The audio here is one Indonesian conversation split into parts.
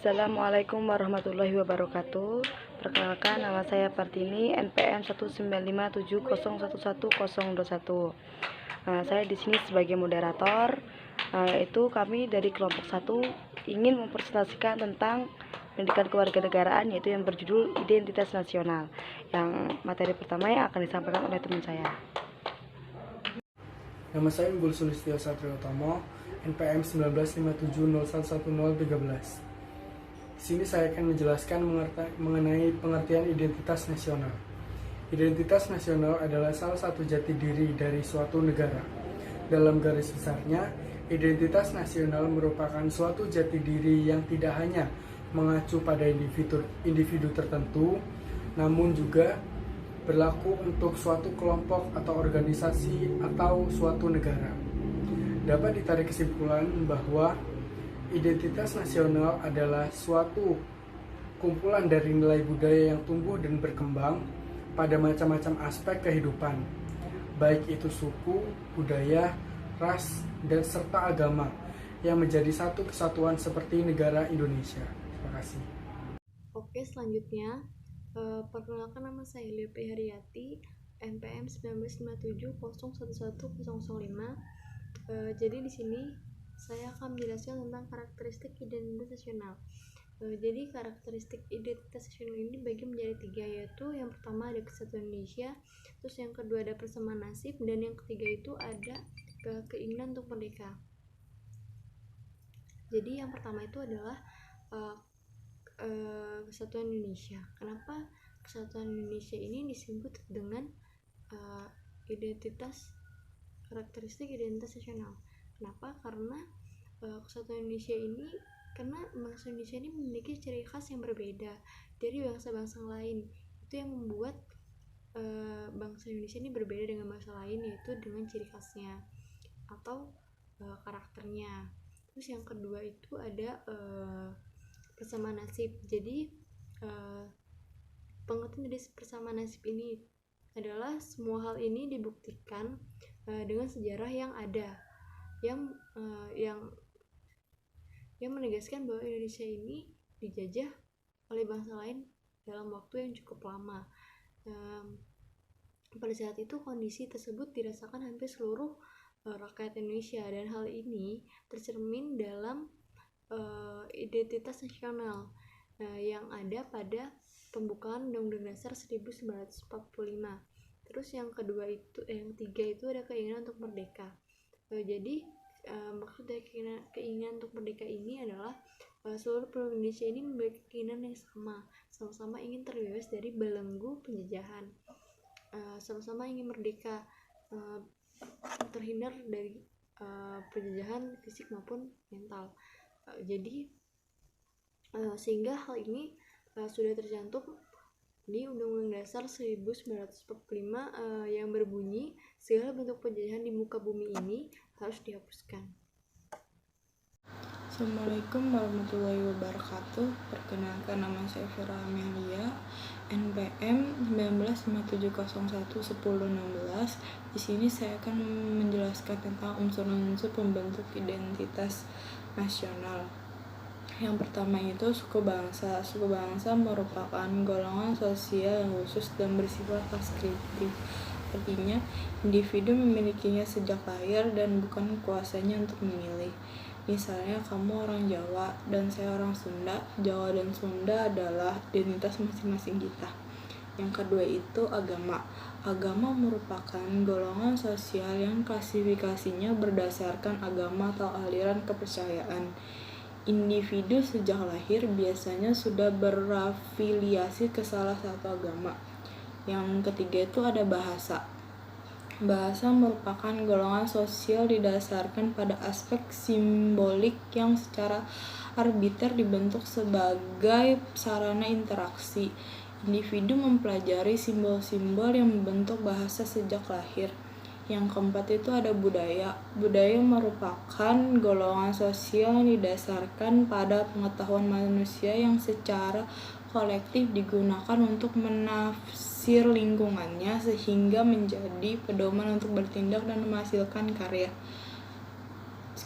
Assalamualaikum warahmatullahi wabarakatuh. Perkenalkan, nama saya Partini, NPM 19570111021. Saya di sini sebagai moderator. Yaitu kami dari kelompok 1 ingin mempresentasikan tentang pendidikan kewarganegaraan, yaitu yang berjudul Identitas Nasional. Yang materi pertama yang akan disampaikan oleh teman saya. Nama saya Unggul Sulistyo Satriotomo, NPM 1957011013. Di sini saya akan menjelaskan mengenai pengertian identitas nasional. Identitas nasional adalah salah satu jati diri dari suatu negara. Dalam garis besarnya, identitas nasional merupakan suatu jati diri yang tidak hanya mengacu pada individu tertentu, namun juga berlaku untuk suatu kelompok atau organisasi atau suatu negara. Dapat ditarik kesimpulan bahwa identitas nasional adalah suatu kumpulan dari nilai budaya yang tumbuh dan berkembang pada macam-macam aspek kehidupan, baik itu suku, budaya, ras, dan serta agama yang menjadi satu kesatuan seperti negara Indonesia. Terima kasih. Oke, selanjutnya perkenalkan, nama saya Leopi Haryati, NPM 1957011005. Jadi di sini saya akan menjelaskan tentang karakteristik identitas nasional. Jadi karakteristik identitas nasional ini dibagi menjadi 3, yaitu yang pertama ada kesatuan Indonesia, terus yang kedua ada persamaan nasib, dan yang ketiga itu ada keinginan untuk merdeka. Jadi yang pertama itu adalah kesatuan Indonesia. Kenapa kesatuan Indonesia ini disebut dengan karakteristik identitas nasional? Kenapa? Karena kesatuan Indonesia ini, karena bangsa Indonesia ini memiliki ciri khas yang berbeda dari bangsa-bangsa lain. Itu yang membuat bangsa Indonesia ini berbeda dengan bangsa lain, yaitu dengan ciri khasnya atau karakternya. Terus yang kedua itu ada persamaan nasib. Jadi pengertian dari persamaan nasib ini adalah semua hal ini dibuktikan dengan sejarah yang ada, yang menegaskan bahwa Indonesia ini dijajah oleh bangsa lain dalam waktu yang cukup lama. Pada saat itu kondisi tersebut dirasakan hampir seluruh rakyat Indonesia, dan hal ini tercermin dalam identitas nasional yang ada pada pembukaan Undang-Undang Dasar 1945. Terus yang ketiga itu ada keinginan untuk merdeka. Jadi maksud dari keinginan untuk merdeka ini adalah seluruh penduduk Indonesia ini memiliki keinginan yang sama-sama ingin terbebas dari belenggu penjajahan, sama-sama ingin merdeka, terhindar dari penjajahan fisik maupun mental. Jadi sehingga hal ini sudah tercantum di Undang-Undang Dasar 1945 yang berbunyi segala bentuk penjajahan di muka bumi ini harus dihapuskan. Assalamualaikum warahmatullahi wabarakatuh. Perkenalkan, nama saya Vera Amelia, NPM 1957011016. Di sini saya akan menjelaskan tentang unsur-unsur pembentuk identitas nasional. Yang pertama itu suku bangsa. Suku bangsa merupakan golongan sosial yang khusus dan bersifat preskriptif. Artinya, individu memilikinya sejak lahir dan bukan kuasanya untuk memilih. Misalnya kamu orang Jawa dan saya orang Sunda. Jawa dan Sunda adalah identitas masing-masing kita. Yang kedua itu agama. Agama merupakan golongan sosial yang klasifikasinya berdasarkan agama atau aliran kepercayaan. Individu sejak lahir biasanya sudah berafiliasi ke salah satu agama. Yang ketiga itu ada bahasa. Bahasa merupakan golongan sosial didasarkan pada aspek simbolik yang secara arbiter dibentuk sebagai sarana interaksi. Individu mempelajari simbol-simbol yang membentuk bahasa sejak lahir. Yang keempat itu ada budaya. Budaya merupakan golongan sosial yang didasarkan pada pengetahuan manusia yang secara kolektif digunakan untuk menafsir lingkungannya sehingga menjadi pedoman untuk bertindak dan menghasilkan karya.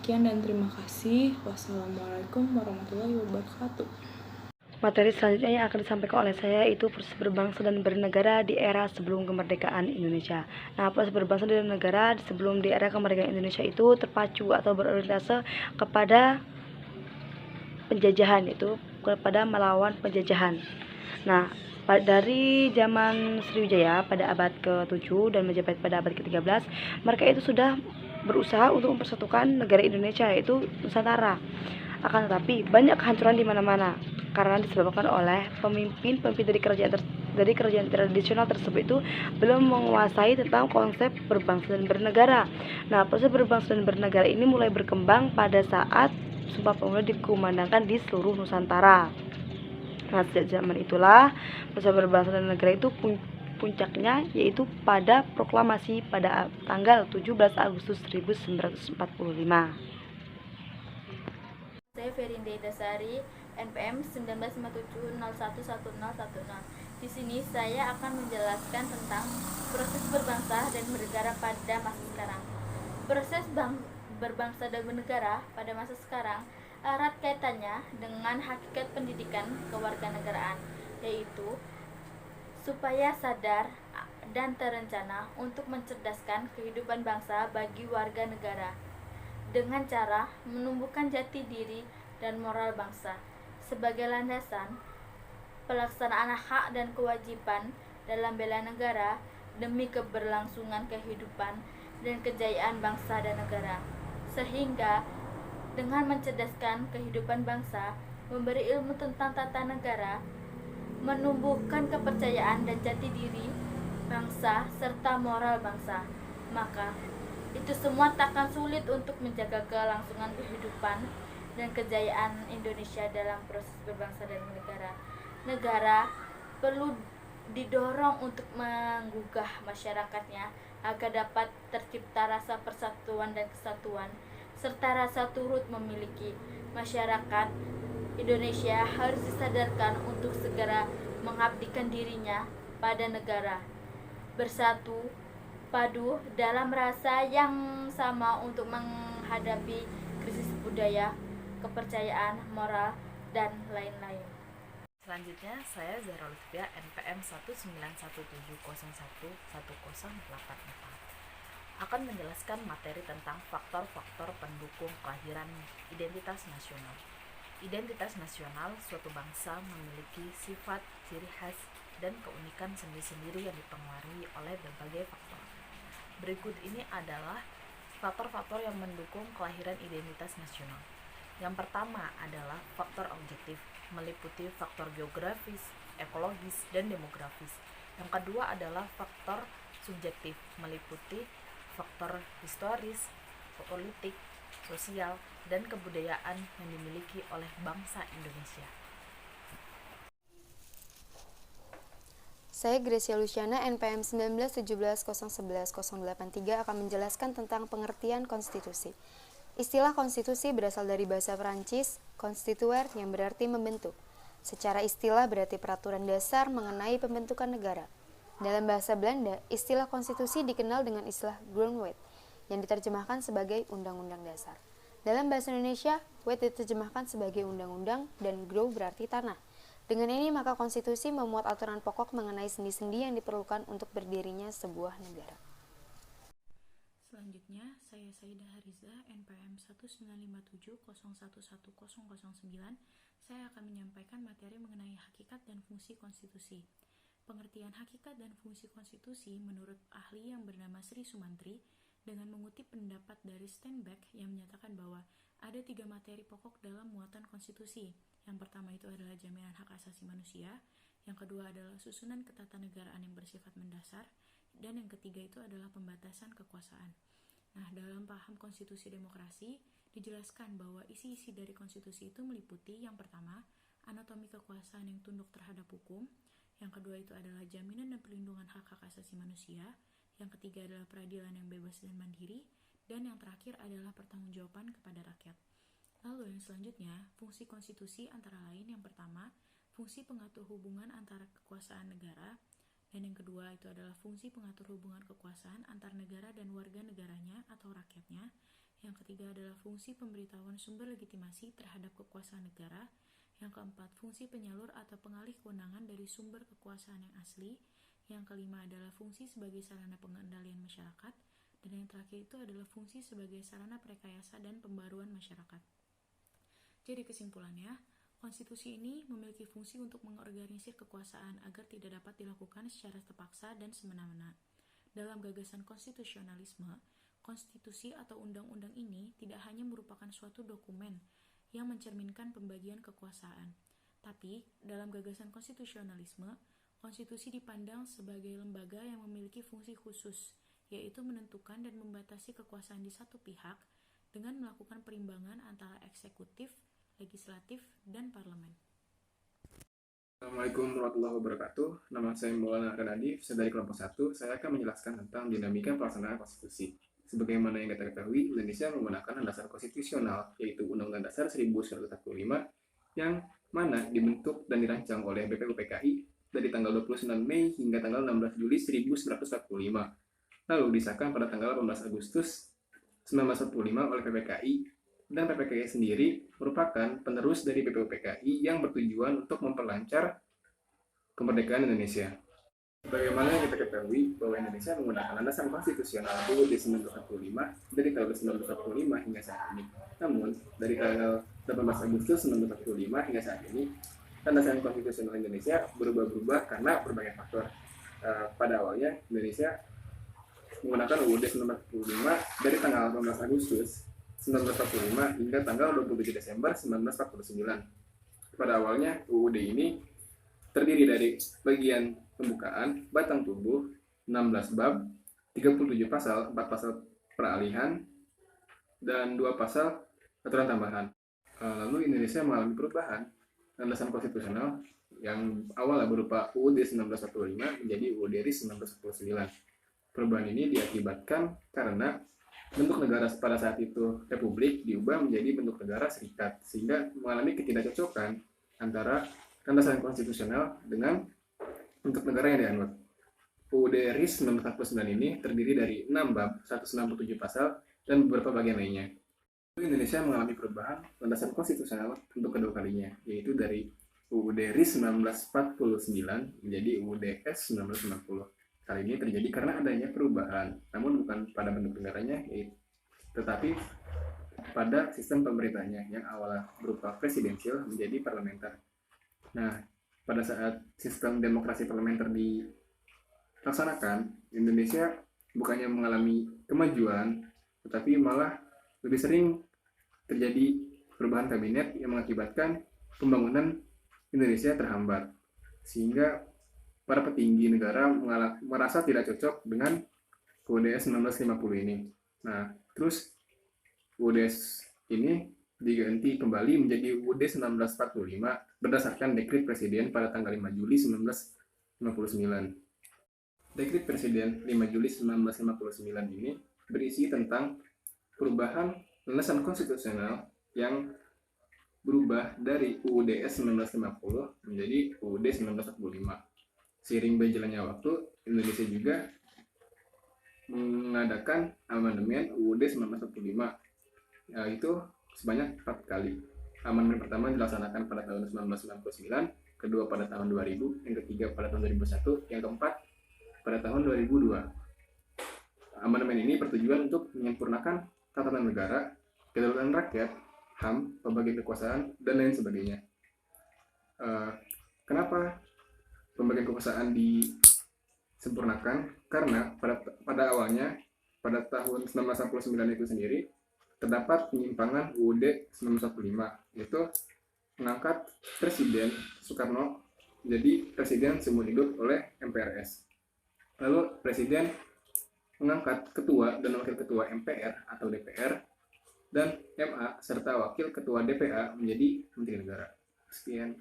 Sekian dan terima kasih. Wassalamualaikum warahmatullahi wabarakatuh. Materi selanjutnya yang akan disampaikan oleh saya itu proses berbangsa dan bernegara di era sebelum kemerdekaan Indonesia. Nah, proses berbangsa dan bernegara sebelum di era kemerdekaan Indonesia itu terpacu atau berorientasi kepada penjajahan, itu kepada melawan penjajahan. Nah, dari zaman Sriwijaya pada abad ke-7 dan Majapahit pada abad ke-13, mereka itu sudah berusaha untuk mempersatukan negara Indonesia, yaitu Nusantara. Akan tetapi banyak kehancuran di mana-mana karena disebabkan oleh pemimpin-pemimpin dari kerajaan tradisional tersebut itu belum menguasai tentang konsep berbangsa dan bernegara. Nah, proses berbangsa dan bernegara ini mulai berkembang pada saat Sumpah Pemuda dikumandangkan di seluruh Nusantara. Nah, sejak zaman itulah proses berbangsa dan negara itu puncaknya yaitu pada proklamasi pada tanggal 17 Agustus 1945. Saya Ferinde Dasari, NPM 1957011010. Di sini saya akan menjelaskan tentang proses berbangsa dan bernegara pada masa sekarang. Proses berbangsa dan bernegara pada masa sekarang erat kaitannya dengan hakikat pendidikan kewarganegaraan, yaitu supaya sadar dan terencana untuk mencerdaskan kehidupan bangsa bagi warga negara dengan cara menumbuhkan jati diri dan moral bangsa sebagai landasan pelaksanaan hak dan kewajiban dalam bela negara demi keberlangsungan kehidupan dan kejayaan bangsa dan negara. Sehingga dengan mencerdaskan kehidupan bangsa, memberi ilmu tentang tata negara, menumbuhkan kepercayaan dan jati diri bangsa serta moral bangsa, maka itu semua takkan sulit untuk menjaga kelangsungan kehidupan dan kejayaan Indonesia dalam proses berbangsa dan bernegara. Negara perlu didorong untuk menggugah masyarakatnya agar dapat tercipta rasa persatuan dan kesatuan serta rasa turut memiliki. Masyarakat Indonesia harus disadarkan untuk segera mengabdikan dirinya pada negara, bersatu padu dalam rasa yang sama untuk menghadapi krisis budaya, kepercayaan, moral, dan lain-lain. Selanjutnya, saya Zahra Lutfia, NPM 1917011084, akan menjelaskan materi tentang faktor-faktor pendukung kelahiran identitas nasional. Identitas nasional suatu bangsa memiliki sifat, ciri khas, dan keunikan sendiri-sendiri yang dipengaruhi oleh berbagai faktor. Berikut ini adalah faktor-faktor yang mendukung kelahiran identitas nasional. Yang pertama adalah faktor objektif, meliputi faktor geografis, ekologis, dan demografis. Yang kedua adalah faktor subjektif, meliputi faktor historis, politik, sosial, dan kebudayaan yang dimiliki oleh bangsa Indonesia. Saya Gracia Luciana, NPM 1917011083 akan menjelaskan tentang pengertian konstitusi. Istilah konstitusi berasal dari bahasa Perancis, constituer, yang berarti membentuk. Secara istilah berarti peraturan dasar mengenai pembentukan negara. Dalam bahasa Belanda, istilah konstitusi dikenal dengan istilah grondwet, yang diterjemahkan sebagai undang-undang dasar. Dalam bahasa Indonesia, wet diterjemahkan sebagai undang-undang dan grow berarti tanah. Dengan ini, maka konstitusi memuat aturan pokok mengenai sendi-sendi yang diperlukan untuk berdirinya sebuah negara. Selanjutnya, saya Saidah Hariza, NPM 1957011009. Saya akan menyampaikan materi mengenai hakikat dan fungsi konstitusi. Pengertian hakikat dan fungsi konstitusi menurut ahli yang bernama Sri Sumantri dengan mengutip pendapat dari Steinbeck yang menyatakan bahwa ada 3 materi pokok dalam muatan konstitusi. Yang pertama itu adalah jaminan hak asasi manusia, yang kedua adalah susunan ketatanegaraan yang bersifat mendasar, dan yang ketiga itu adalah pembatasan kekuasaan. Nah, dalam paham konstitusi demokrasi, dijelaskan bahwa isi-isi dari konstitusi itu meliputi yang pertama, anatomi kekuasaan yang tunduk terhadap hukum, yang kedua itu adalah jaminan dan perlindungan hak-hak asasi manusia, yang ketiga adalah peradilan yang bebas dan mandiri, dan yang terakhir adalah pertanggungjawaban kepada rakyat. Lalu yang selanjutnya, fungsi konstitusi antara lain yang pertama, fungsi pengatur hubungan antara kekuasaan negara, dan yang kedua itu adalah fungsi pengatur hubungan kekuasaan antar negara dan warga negaranya atau rakyatnya. Yang ketiga adalah fungsi pemberitahuan sumber legitimasi terhadap kekuasaan negara. Yang keempat, fungsi penyalur atau pengalih kewenangan dari sumber kekuasaan yang asli. Yang kelima adalah fungsi sebagai sarana pengendalian masyarakat. Dan yang terakhir itu adalah fungsi sebagai sarana perekayasa dan pembaruan masyarakat. Jadi kesimpulannya, konstitusi ini memiliki fungsi untuk mengorganisir kekuasaan agar tidak dapat dilakukan secara terpaksa dan semena-mena. Dalam gagasan konstitusionalisme, konstitusi atau undang-undang ini tidak hanya merupakan suatu dokumen yang mencerminkan pembagian kekuasaan. Tapi, dalam gagasan konstitusionalisme, konstitusi dipandang sebagai lembaga yang memiliki fungsi khusus, yaitu menentukan dan membatasi kekuasaan di satu pihak dengan melakukan perimbangan antara eksekutif, legislatif, dan parlemen. Assalamualaikum warahmatullahi wabarakatuh. Nama saya Maulana Nadif, saya dari kelompok 1. Saya akan menjelaskan tentang dinamika pelaksanaan konstitusi. Sebagaimana yang kita ketahui, Indonesia menggunakan dasar konstitusional, yaitu Undang-Undang Dasar 1945, yang mana dibentuk dan dirancang oleh BPUPKI dari tanggal 29 Mei hingga tanggal 16 Juli 1945. Lalu disahkan pada tanggal 18 Agustus 1945 oleh PPKI, dan PPKI sendiri merupakan penerus dari BPUPKI yang bertujuan untuk memperlancar kemerdekaan Indonesia. Bagaimana yang kita ketahui bahwa Indonesia menggunakan landasan konstitusional UUD 1945 dari tahun 1945 hingga saat ini. Namun, dari tanggal 18 Agustus 1945 hingga saat ini, landasan konstitusional Indonesia berubah-ubah karena berbagai faktor. Pada awalnya, Indonesia menggunakan UUD 1945 dari tanggal 18 Agustus 1945 hingga tanggal 27 Desember 1949. Pada awalnya, UUD ini terdiri dari bagian pembukaan, batang tubuh, 16 bab, 37 pasal, 4 pasal peralihan, dan 2 pasal aturan tambahan. Lalu Indonesia mengalami perubahan landasan konstitusional yang awalnya berupa UUD 1945 menjadi UUD RI 1949. Perubahan ini diakibatkan karena bentuk negara pada saat itu republik diubah menjadi bentuk negara serikat, sehingga mengalami ketidakcocokan antara landasan konstitusional dengan bentuk negara yang dianut. UUD RI 1949 ini terdiri dari 6 bab, 167 pasal, dan beberapa bagian lainnya. Indonesia mengalami perubahan landasan konstitusional untuk kedua kalinya, yaitu dari UUD RI 1949 menjadi UUD S 1950. Kali ini terjadi karena adanya perubahan, namun bukan pada bentuk negaranya, tetapi pada sistem pemerintahnya yang awalnya berupa presidensial menjadi parlementer. Nah, pada saat sistem demokrasi parlementer dilaksanakan, Indonesia bukannya mengalami kemajuan, tetapi malah lebih sering terjadi perubahan kabinet yang mengakibatkan pembangunan Indonesia terhambat, sehingga para petinggi negara merasa tidak cocok dengan UUD 1950 ini. Nah, terus UUD ini diganti kembali menjadi UUD 1945 berdasarkan Dekret Presiden pada tanggal 5 Juli 1959. Dekret Presiden 5 Juli 1959 ini berisi tentang perubahan landasan konstitusional yang berubah dari UUD 1950 menjadi UUD 1945. Seiring berjalannya waktu, Indonesia juga mengadakan amandemen UUD 1945, yaitu sebanyak 4 kali. Amandemen pertama dilaksanakan pada tahun 1999, kedua pada tahun 2000, yang ketiga pada tahun 2001, yang keempat pada tahun 2002. Amandemen ini bertujuan untuk menyempurnakan tatanan negara, kedaulatan rakyat, HAM, pembagian kekuasaan, dan lain sebagainya. Kenapa pembagian kekuasaan disempurnakan? Karena pada awalnya, pada tahun 1949 itu sendiri, terdapat penyimpangan UUD 1945, yaitu mengangkat Presiden Soekarno menjadi Presiden seumur hidup oleh MPRS. Lalu Presiden mengangkat Ketua dan Wakil Ketua MPR atau DPR, dan MA serta Wakil Ketua DPA menjadi Menteri Negara. Sekian.